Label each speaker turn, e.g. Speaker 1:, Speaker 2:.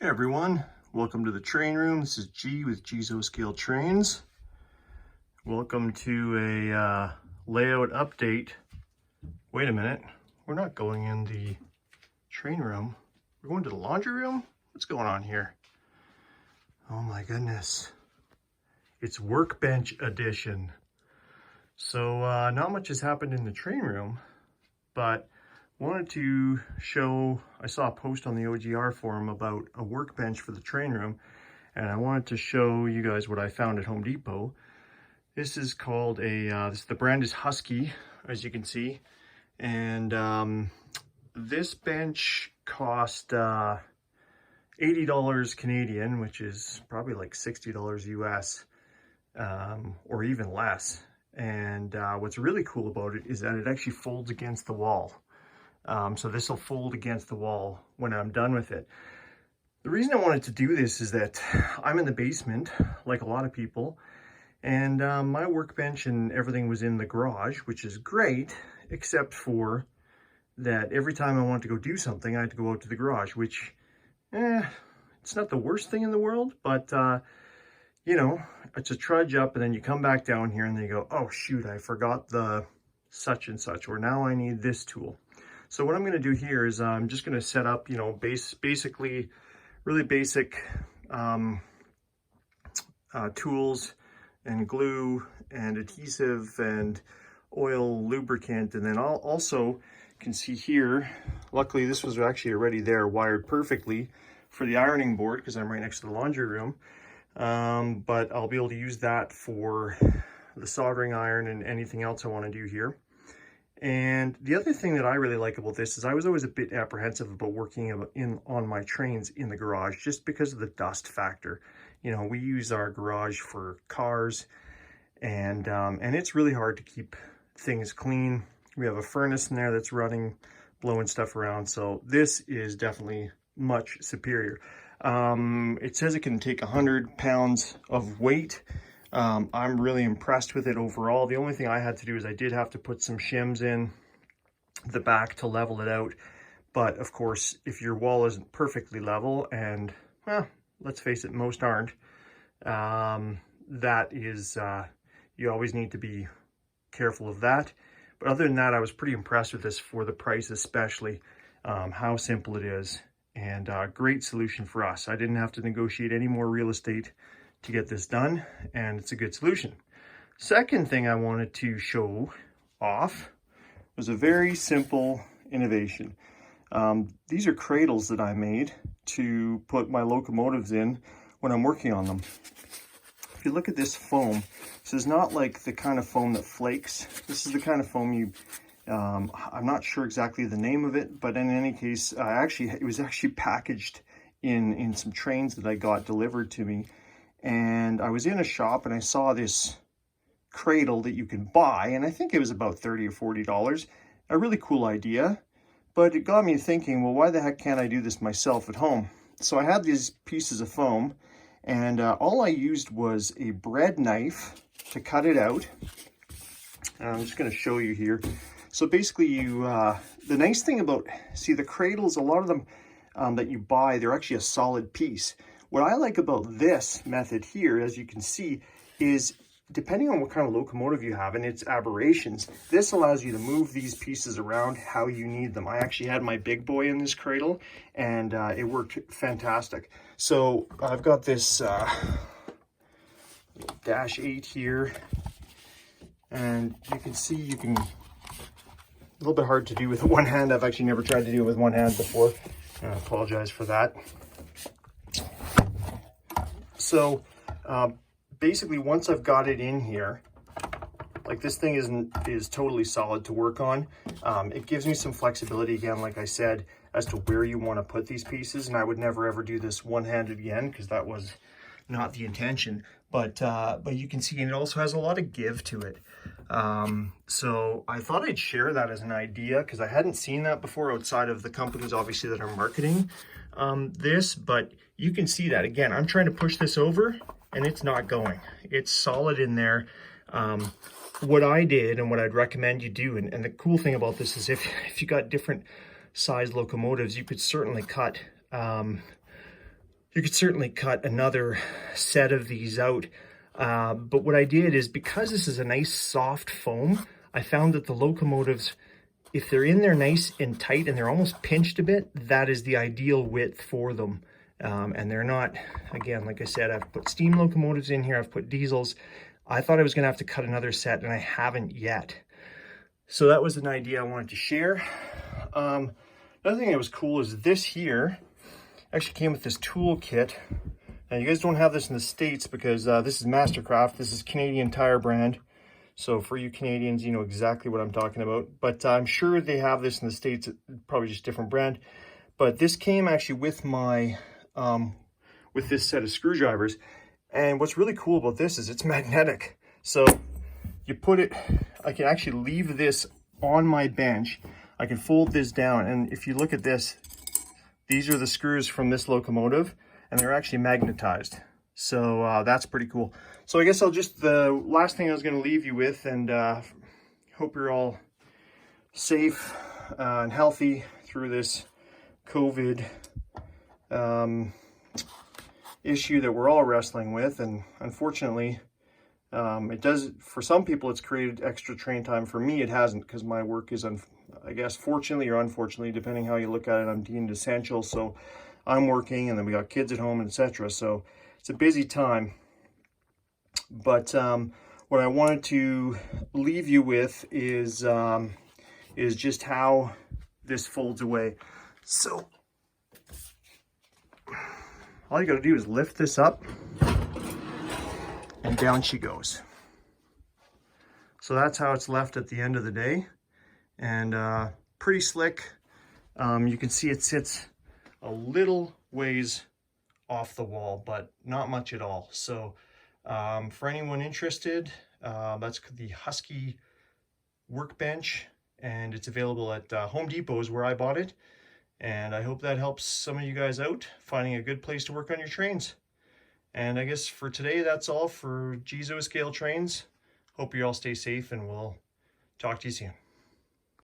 Speaker 1: Hey everyone, welcome to the train room. This is G with G's Scale Trains. Welcome to a layout update. Wait a minute, we're not going in the train room. We're going to the laundry room? What's going on here? Oh my goodness. It's Workbench edition. So not much has happened in the train room, but wanted to show, I saw a post on the OGR forum about a workbench for the train room, and I wanted to show you guys what I found at Home Depot. This is called the brand is Husky, as you can see, and this bench cost $80 Canadian, which is probably like $60 US, or even less. And what's really cool about it is that it actually folds against the wall. So this will fold against the wall when I'm done with it. The reason I wanted to do this is that I'm in the basement, like a lot of people, and my workbench and everything was in the garage, which is great, except for that every time I wanted to go do something, I had to go out to the garage, which, it's not the worst thing in the world, but, you know, it's a trudge up, and then you come back down here and then you go, oh shoot, I forgot the such and such, or now I need this tool. So what I'm going to do here is I'm just going to set up, you know, basically really basic tools and glue and adhesive and oil lubricant. And then I'll also can see here, luckily this was actually already there, wired perfectly for the ironing board because I'm right next to the laundry room. But I'll be able to use that for the soldering iron and anything else I want to do here. And the other thing that I really like about this is I was always a bit apprehensive about working on my trains in the garage just because of the dust factor. You know, we use our garage for cars, and it's really hard to keep things clean. We have a furnace in there that's running, blowing stuff around. So this is definitely much superior. It says it can take 100 pounds of weight. I'm really impressed with it overall. The only thing I had to do is I did have to put some shims in the back to level it out. But of course, if your wall isn't perfectly level, and well, let's face it, most aren't, that is, you always need to be careful of that. But other than that, I was pretty impressed with this for the price, especially how simple it is, and great solution for us. I didn't have to negotiate any more real estate to get this done, and it's a good solution. Second thing I wanted to show off was a very simple innovation. These are cradles that I made to put my locomotives in when I'm working on them. If you look at this foam, this is not like the kind of foam that flakes. This is the kind of foam you, I'm not sure exactly the name of it, but in any case, it was actually packaged in some trains that I got delivered to me. And I was in a shop and I saw this cradle that you can buy, and I think it was about $30 or $40. A really cool idea, but it got me thinking, well, why the heck can't I do this myself at home? So I had these pieces of foam, and all I used was a bread knife to cut it out. And I'm just going to show you here. So basically, the nice thing about, see, the cradles, a lot of them that you buy, they're actually a solid piece. What I like about this method here, as you can see, is depending on what kind of locomotive you have and its aberrations, this allows you to move these pieces around how you need them. I actually had my big boy in this cradle, and it worked fantastic. So I've got this dash 8 here, and you can see a little bit hard to do with one hand. I've actually never tried to do it with one hand before. I apologize for that. So basically, once I've got it in here, like this thing is totally solid to work on. It gives me some flexibility again, like I said, as to where you want to put these pieces. And I would never ever do this one-handed again because that was not the intention. But you can see, and it also has a lot of give to it. So I thought I'd share that as an idea because I hadn't seen that before outside of the companies, obviously, that are marketing this. But you can see that again. I'm trying to push this over, and it's not going. It's solid in there. What I did and what I'd recommend you do, and the cool thing about this is if you got different size locomotives, you could certainly cut You could certainly cut another set of these out. But what I did is, because this is a nice soft foam, I found that the locomotives, if they're in there nice and tight and they're almost pinched a bit, that is the ideal width for them. And they're not, again, like I said, I've put steam locomotives in here, I've put diesels. I thought I was gonna have to cut another set and I haven't yet. So that was an idea I wanted to share. Another thing that was cool is this here actually came with this tool kit. Now you guys don't have this in the States because this is Mastercraft. This is Canadian Tire brand. So for you Canadians, you know exactly what I'm talking about. But I'm sure they have this in the States, probably just different brand. But this came actually with my, with this set of screwdrivers. And what's really cool about this is it's magnetic. So you put it, I can actually leave this on my bench. I can fold this down, and if you look at this, these are the screws from this locomotive, and they're actually magnetized. So that's pretty cool. So I guess I'll just, the last thing I was going to leave you with, and hope you're all safe and healthy through this COVID issue that we're all wrestling with. And unfortunately, it does, for some people, it's created extra train time. For me, it hasn't, because my work is, I guess, fortunately or unfortunately, depending how you look at it, I'm deemed essential. So I'm working, and then we got kids at home, etc. So it's a busy time. But what I wanted to leave you with is just how this folds away. So all you got to do is lift this up, and down she goes. So that's how it's left at the end of the day, and pretty slick. You can see it sits a little ways off the wall, but not much at all. So for anyone interested, that's the Husky Workbench, and it's available at Home Depot is where I bought it. And I hope that helps some of you guys out finding a good place to work on your trains. And I guess for today, that's all for Gizo Scale Trains. Hope you all stay safe, and we'll talk to you soon.